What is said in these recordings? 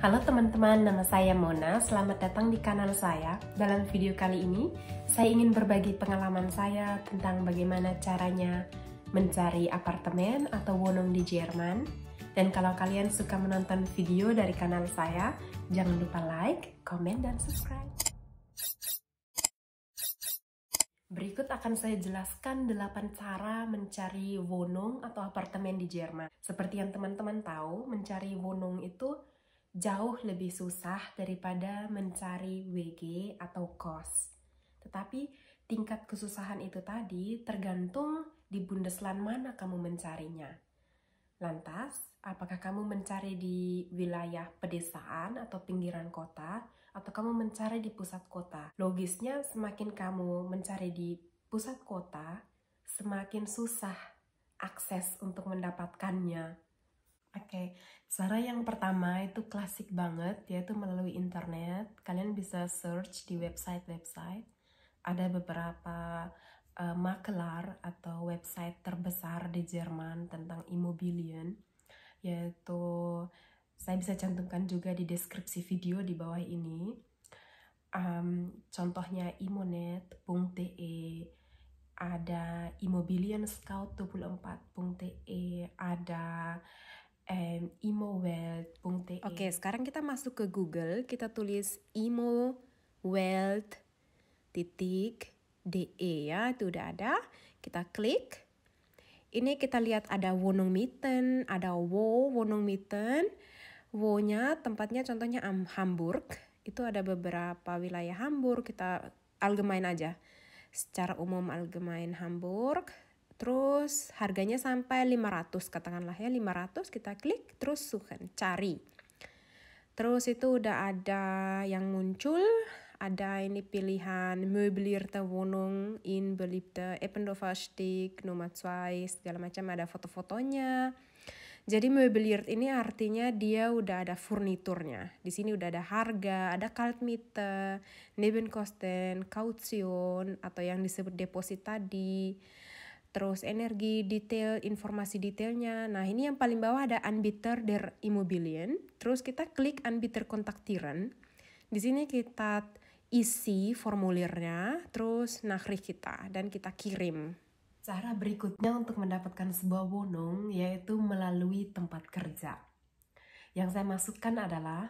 Halo teman-teman, nama saya Mona. Selamat datang di kanal saya. Dalam video kali ini, saya ingin berbagi pengalaman saya tentang bagaimana caranya mencari apartemen atau wohnung di Jerman. Dan kalau kalian suka menonton video dari kanal saya, jangan lupa like, komen, dan subscribe. Berikut akan saya jelaskan 8 cara mencari wohnung atau apartemen di Jerman. Seperti yang teman-teman tahu, mencari wohnung itu jauh lebih susah daripada mencari WG atau kos. Tetapi tingkat kesusahan itu tadi tergantung di Bundesland mana kamu mencarinya. Lantas, apakah kamu mencari di wilayah pedesaan atau pinggiran kota, atau kamu mencari di pusat kota? Logisnya, semakin kamu mencari di pusat kota, semakin susah akses untuk mendapatkannya. Oke, cara yang pertama itu klasik banget, yaitu melalui internet. Kalian bisa search di website-website. Ada beberapa makelar atau website terbesar di Jerman tentang Immobilien, yaitu saya bisa cantumkan juga di deskripsi video di bawah ini. Contohnya imonet.de, ada immobilienscout24.de, ada imowelt.de. Oke, sekarang kita masuk ke Google, kita tulis imowelt.de ya, itu udah ada. Kita klik. Ini kita lihat ada Wohnungsmieten, ada Wohnungsmieten. Wo-nya tempatnya contohnya Hamburg. Itu ada beberapa wilayah Hamburg, kita allgemein aja. Secara umum allgemein Hamburg. Terus harganya sampai 500, katakanlah ya 500, kita klik terus suchen, cari. Terus itu udah ada yang muncul, ada ini pilihan möblierte Wohnung in beliebte Eppendorfer Steg nomor 2, segala macam, ada foto-fotonya. Jadi möbliert ini artinya dia udah ada furniturnya. Di sini udah ada harga, ada Kaltmiete, Nebenkosten, Kaution atau yang disebut deposit tadi. Terus energi detail, informasi detailnya. Nah, ini yang paling bawah ada Anbieter der Immobilien. Terus kita klik Anbieter kontaktieren. Di sini kita isi formulirnya, terus Nachricht kita, dan kita kirim. Cara berikutnya untuk mendapatkan sebuah wohnung yaitu melalui tempat kerja. Yang saya maksudkan adalah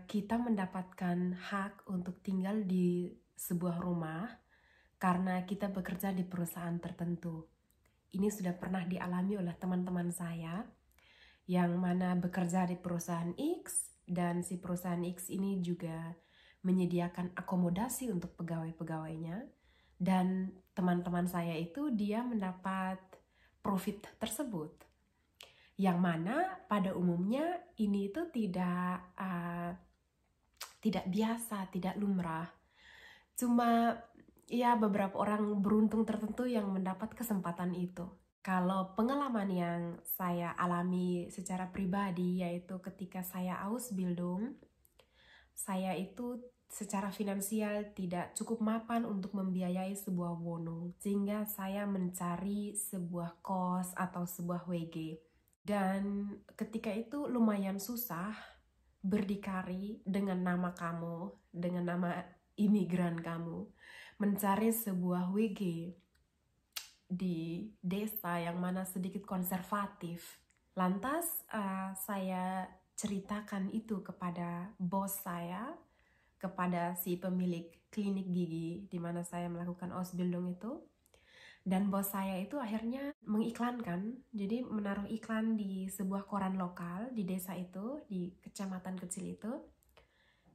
kita mendapatkan hak untuk tinggal di sebuah rumah karena kita bekerja di perusahaan tertentu. Ini sudah pernah dialami oleh teman-teman saya yang mana bekerja di perusahaan X, dan si perusahaan X ini juga menyediakan akomodasi untuk pegawai-pegawainya, dan teman-teman saya itu dia mendapat profit tersebut. Yang mana pada umumnya ini itu tidak biasa, tidak lumrah. Cuma ya beberapa orang beruntung tertentu yang mendapat kesempatan itu. Kalau pengalaman yang saya alami secara pribadi yaitu ketika saya Ausbildung, saya itu secara finansial tidak cukup mapan untuk membiayai sebuah wohnung, sehingga saya mencari sebuah kos atau sebuah WG. Dan ketika itu lumayan susah berdikari dengan nama kamu, dengan nama imigran kamu, mencari sebuah WG di desa yang mana sedikit konservatif. Lantas saya ceritakan itu kepada bos saya, kepada si pemilik klinik gigi di mana saya melakukan Ausbildung itu. Dan bos saya itu akhirnya mengiklankan, jadi menaruh iklan di sebuah koran lokal di desa itu, di kecamatan kecil itu.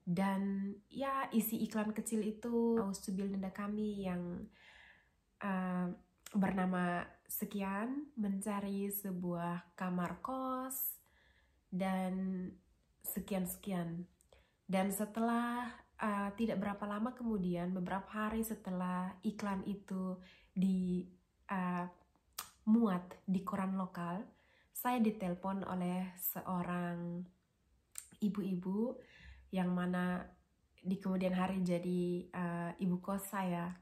Dan ya isi iklan kecil itu Auszubildende kami yang bernama sekian mencari sebuah kamar kos dan sekian-sekian. Dan setelah tidak berapa lama kemudian, beberapa hari setelah iklan itu muat di koran lokal, saya ditelepon oleh seorang ibu-ibu yang mana di kemudian hari jadi ibu kos saya.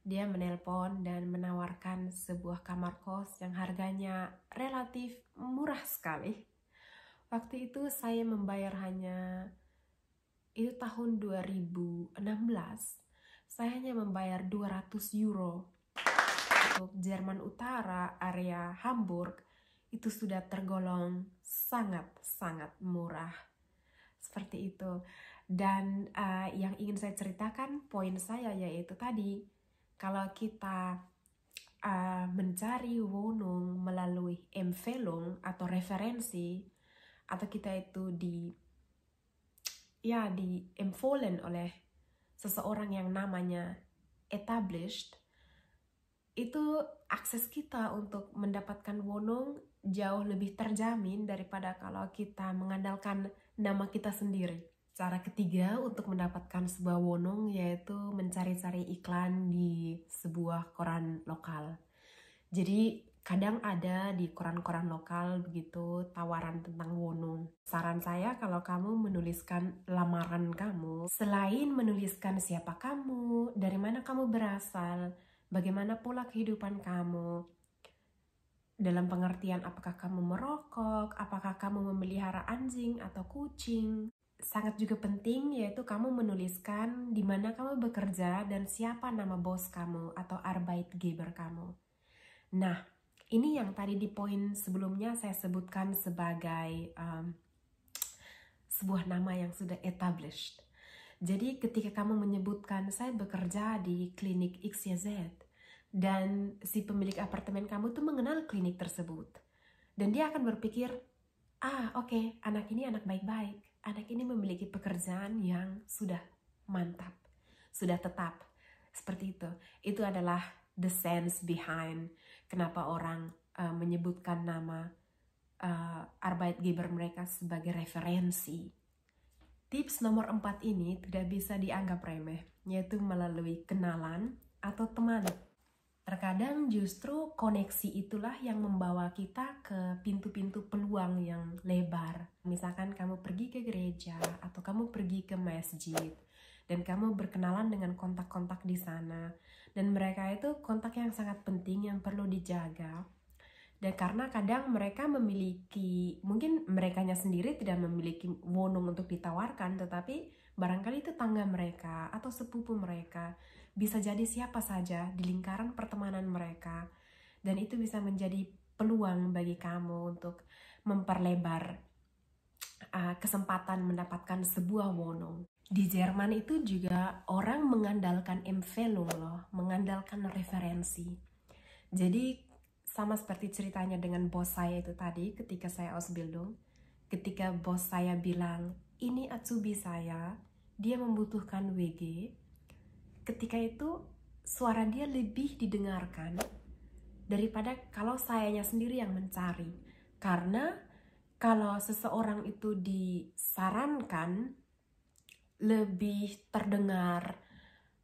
Dia menelpon dan menawarkan sebuah kamar kos yang harganya relatif murah sekali. Waktu itu saya membayar hanya, itu tahun 2016, saya hanya membayar 200 euro. Untuk Jerman Utara, area Hamburg, itu sudah tergolong sangat-sangat murah. Seperti itu. Dan yang ingin saya ceritakan, poin saya yaitu tadi, kalau kita mencari Wohnung melalui Empfehlung atau referensi, atau kita itu empfohlen oleh seseorang yang namanya established, itu akses kita untuk mendapatkan Wohnung jauh lebih terjamin daripada kalau kita mengandalkan nama kita sendiri. Cara ketiga untuk mendapatkan sebuah Wohnung yaitu mencari-cari iklan di sebuah koran lokal. Jadi kadang ada di koran-koran lokal begitu tawaran tentang Wohnung. Saran saya kalau kamu menuliskan lamaran kamu, selain menuliskan siapa kamu, dari mana kamu berasal, bagaimana pola kehidupan kamu, dalam pengertian apakah kamu merokok, apakah kamu memelihara anjing atau kucing. Sangat juga penting yaitu kamu menuliskan di mana kamu bekerja dan siapa nama bos kamu atau Arbeitgeber kamu. Nah, ini yang tadi di poin sebelumnya saya sebutkan sebagai sebuah nama yang sudah established. Jadi ketika kamu menyebutkan saya bekerja di klinik XYZ dan si pemilik apartemen kamu tuh mengenal klinik tersebut, dan dia akan berpikir, oke, anak ini anak baik-baik, anak ini memiliki pekerjaan yang sudah mantap, sudah tetap, seperti itu. Itu adalah the sense behind kenapa orang menyebutkan nama Arbeitgeber mereka sebagai referensi. Tips nomor 4 ini tidak bisa dianggap remeh, yaitu melalui kenalan atau teman. Terkadang justru koneksi itulah yang membawa kita ke pintu-pintu peluang yang lebar. Misalkan kamu pergi ke gereja atau kamu pergi ke masjid dan kamu berkenalan dengan kontak-kontak di sana. Dan mereka itu kontak yang sangat penting yang perlu dijaga. Dan karena kadang mereka memiliki, mungkin merekanya sendiri tidak memiliki Wohnung untuk ditawarkan, tetapi barangkali itu tangga mereka atau sepupu mereka, bisa jadi siapa saja di lingkaran pertemanan mereka, dan itu bisa menjadi peluang bagi kamu untuk memperlebar kesempatan mendapatkan sebuah Wohnung. Di Jerman itu juga orang mengandalkan Empfehlung loh, mengandalkan referensi. Jadi sama seperti ceritanya dengan bos saya itu tadi ketika saya Ausbildung, ketika bos saya bilang, ini Azubi saya, dia membutuhkan WG, ketika itu suara dia lebih didengarkan daripada kalau sayanya sendiri yang mencari. Karena kalau seseorang itu disarankan, lebih terdengar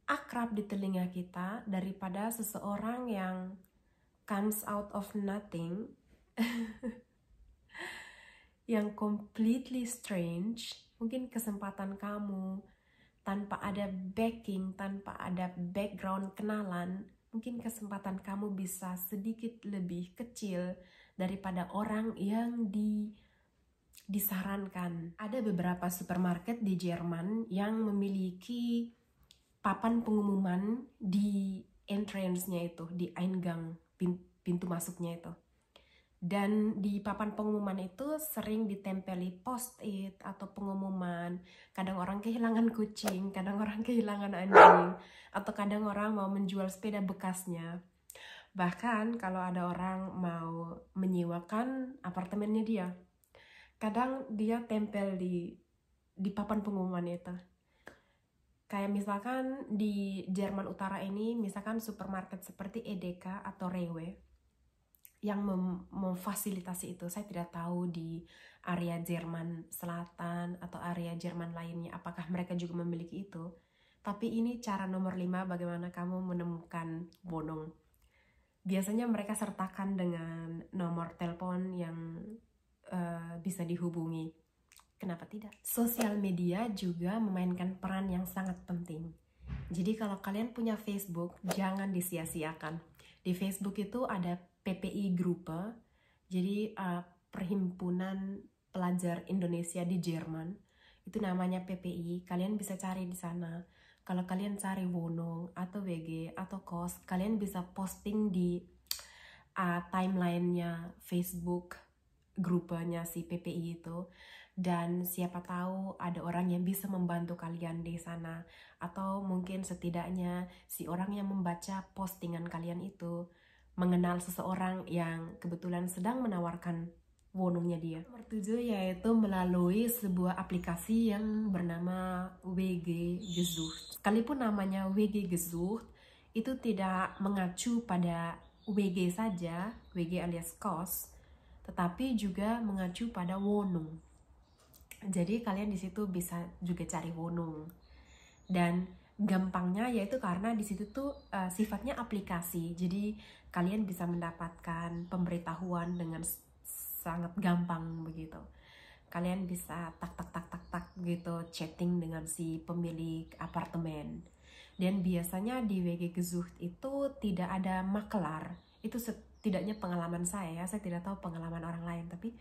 akrab di telinga kita daripada seseorang yang comes out of nothing, yang completely strange. Mungkin kesempatan kamu tanpa ada backing, tanpa ada background kenalan, mungkin kesempatan kamu bisa sedikit lebih kecil daripada orang yang disarankan. Ada beberapa supermarket di Jerman yang memiliki papan pengumuman di entrance-nya itu, di Eingang, pintu masuknya itu. Dan di papan pengumuman itu sering ditempeli post-it atau pengumuman. Kadang orang kehilangan kucing, kadang orang kehilangan anjing, atau kadang orang mau menjual sepeda bekasnya. Bahkan kalau ada orang mau menyewakan apartemennya dia, kadang dia tempel di papan pengumuman itu. Kayak misalkan di Jerman Utara ini, misalkan supermarket seperti Edeka atau Rewe yang memfasilitasi itu. Saya tidak tahu di area Jerman Selatan atau area Jerman lainnya apakah mereka juga memiliki itu. Tapi ini cara nomor 5 bagaimana kamu menemukan Wohnung. Biasanya mereka sertakan dengan nomor telepon yang bisa dihubungi. Kenapa tidak? Sosial media juga memainkan peran yang sangat penting. Jadi kalau kalian punya Facebook, jangan disia-siakan. Di Facebook itu ada PPI Gruppe, jadi perhimpunan pelajar Indonesia di Jerman. Itu namanya PPI. Kalian bisa cari di sana. Kalau kalian cari Wonong atau WG atau kos, kalian bisa posting di timeline-nya Facebook grupnya si PPI itu, dan siapa tahu ada orang yang bisa membantu kalian di sana, atau mungkin setidaknya si orang yang membaca postingan kalian itu mengenal seseorang yang kebetulan sedang menawarkan wonongnya dia. Nomor 7 yaitu melalui sebuah aplikasi yang bernama WG Gesucht. Sekalipun namanya WG Gesucht, itu tidak mengacu pada WG saja, WG alias kos, tetapi juga mengacu pada wonung. Jadi kalian di situ bisa juga cari wonung. Dan gampangnya yaitu karena di situ tuh sifatnya aplikasi. Jadi kalian bisa mendapatkan pemberitahuan dengan sangat gampang begitu. Kalian bisa tak gitu chatting dengan si pemilik apartemen. Dan biasanya di WG Gesucht itu tidak ada makelar. Itu setidaknya pengalaman saya tidak tahu pengalaman orang lain, tapi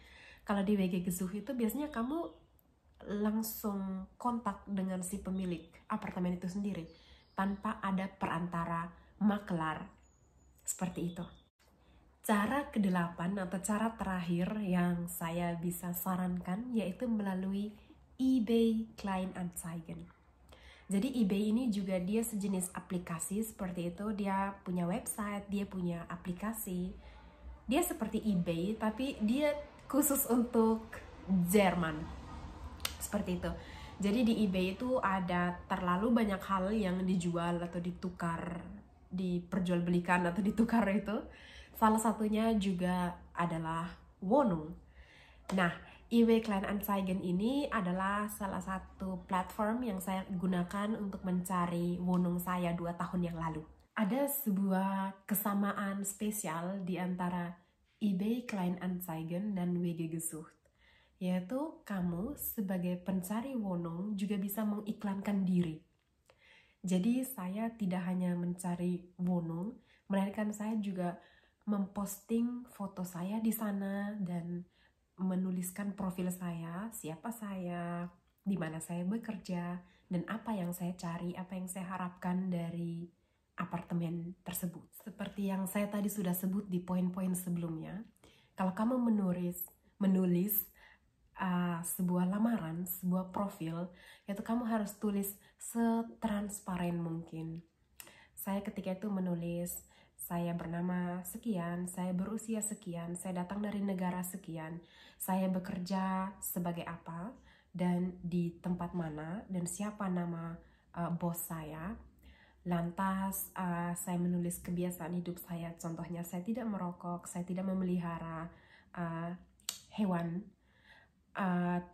kalau di WG Gesucht itu biasanya kamu langsung kontak dengan si pemilik apartemen itu sendiri tanpa ada perantara makelar, seperti itu. Cara ke-8 atau cara terakhir yang saya bisa sarankan yaitu melalui eBay Kleinanzeigen. Jadi eBay ini juga dia sejenis aplikasi seperti itu. Dia punya website, dia punya aplikasi. Dia seperti eBay tapi dia khusus untuk Jerman. Seperti itu. Jadi di eBay itu ada terlalu banyak hal yang dijual atau ditukar, diperjualbelikan atau ditukar itu. Salah satunya juga adalah wonung. Nah, eBay Kleinanzeigen ini adalah salah satu platform yang saya gunakan untuk mencari wonung saya 2 tahun yang lalu. Ada sebuah kesamaan spesial di antara eBay Kleinanzeigen dan WG Gesucht, yaitu kamu sebagai pencari wonung juga bisa mengiklankan diri. Jadi saya tidak hanya mencari wonung, melainkan saya juga memposting foto saya di sana dan menuliskan profil saya, siapa saya, di mana saya bekerja, dan apa yang saya cari, apa yang saya harapkan dari apartemen tersebut. Seperti yang saya tadi sudah sebut di poin-poin sebelumnya, kalau kamu menulis sebuah lamaran, sebuah profil, yaitu kamu harus tulis setransparan mungkin. Saya ketika itu menulis, saya bernama sekian, saya berusia sekian, saya datang dari negara sekian, saya bekerja sebagai apa, dan di tempat mana, dan siapa nama bos saya. Lantas saya menulis kebiasaan hidup saya, contohnya saya tidak merokok, saya tidak memelihara hewan.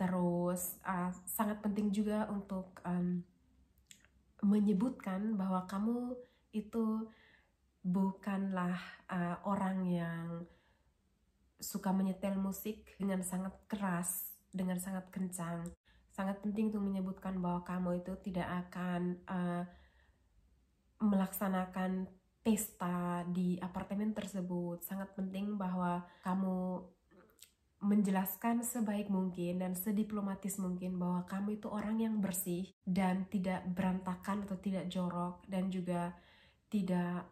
Terus sangat penting juga untuk menyebutkan bahwa kamu itu bukanlah orang yang suka menyetel musik dengan sangat keras, dengan sangat kencang. Sangat penting untuk menyebutkan bahwa kamu itu tidak akan melaksanakan pesta di apartemen tersebut. Sangat penting bahwa kamu menjelaskan sebaik mungkin dan sediplomatis mungkin bahwa kamu itu orang yang bersih dan tidak berantakan atau tidak jorok, dan juga tidak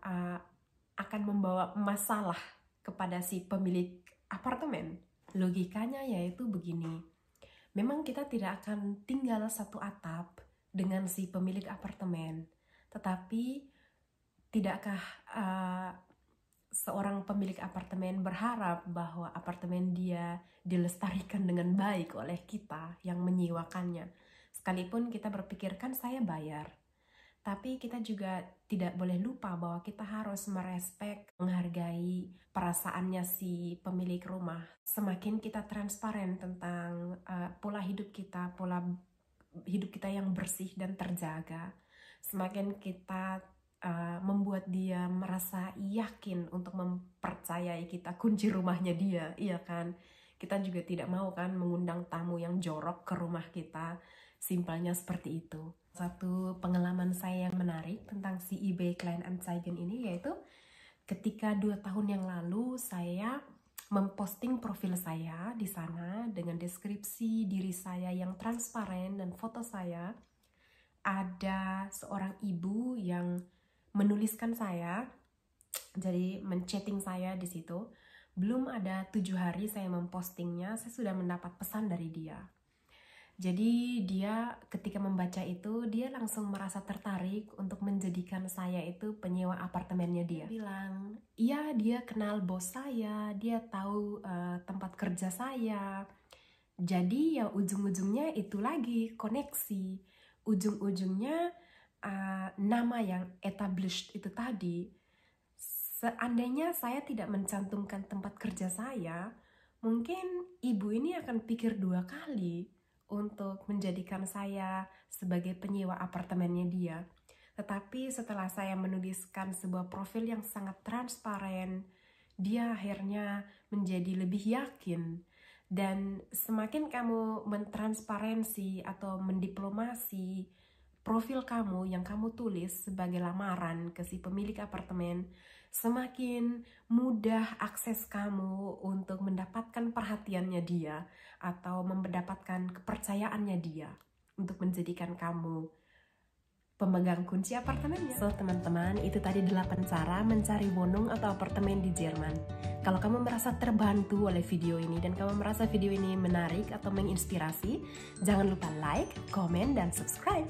akan membawa masalah kepada si pemilik apartemen. Logikanya yaitu begini, memang kita tidak akan tinggal satu atap dengan si pemilik apartemen, tetapi tidakkah seorang pemilik apartemen berharap bahwa apartemen dia dilestarikan dengan baik oleh kita yang menyewakannya? Sekalipun kita berpikir kan saya bayar, tapi kita juga tidak boleh lupa bahwa kita harus merespek, menghargai perasaannya si pemilik rumah. Semakin kita transparan tentang pola hidup kita yang bersih dan terjaga, semakin kita membuat dia merasa yakin untuk mempercayai kita kunci rumahnya dia, iya kan? Kita juga tidak mau kan mengundang tamu yang jorok ke rumah kita, simpelnya seperti itu. Satu pengalaman saya yang menarik tentang si eBay Kleinanzeigen ini yaitu ketika 2 tahun yang lalu saya memposting profil saya di sana dengan deskripsi diri saya yang transparan dan foto saya. Ada seorang ibu yang menuliskan saya, jadi menchatting saya di situ. Belum ada 7 hari saya mempostingnya, saya sudah mendapat pesan dari dia. Jadi dia ketika membaca itu, dia langsung merasa tertarik untuk menjadikan saya itu penyewa apartemennya dia. Dia bilang, iya dia kenal bos saya, dia tahu tempat kerja saya. Jadi ya ujung-ujungnya itu lagi, koneksi. Ujung-ujungnya nama yang established itu tadi. Seandainya saya tidak mencantumkan tempat kerja saya, mungkin ibu ini akan pikir 2 kali untuk menjadikan saya sebagai penyewa apartemennya dia. Tetapi setelah saya menuliskan sebuah profil yang sangat transparan, dia akhirnya menjadi lebih yakin. Dan semakin kamu mentransparansi atau mendiplomasi profil kamu yang kamu tulis sebagai lamaran ke si pemilik apartemen, semakin mudah akses kamu untuk mendapatkan perhatiannya dia atau mendapatkan kepercayaannya dia untuk menjadikan kamu pemegang kunci apartemennya. So teman-teman, itu tadi 8 cara mencari wonung atau apartemen di Jerman. Kalau kamu merasa terbantu oleh video ini dan kamu merasa video ini menarik atau menginspirasi, jangan lupa like, komen, dan subscribe.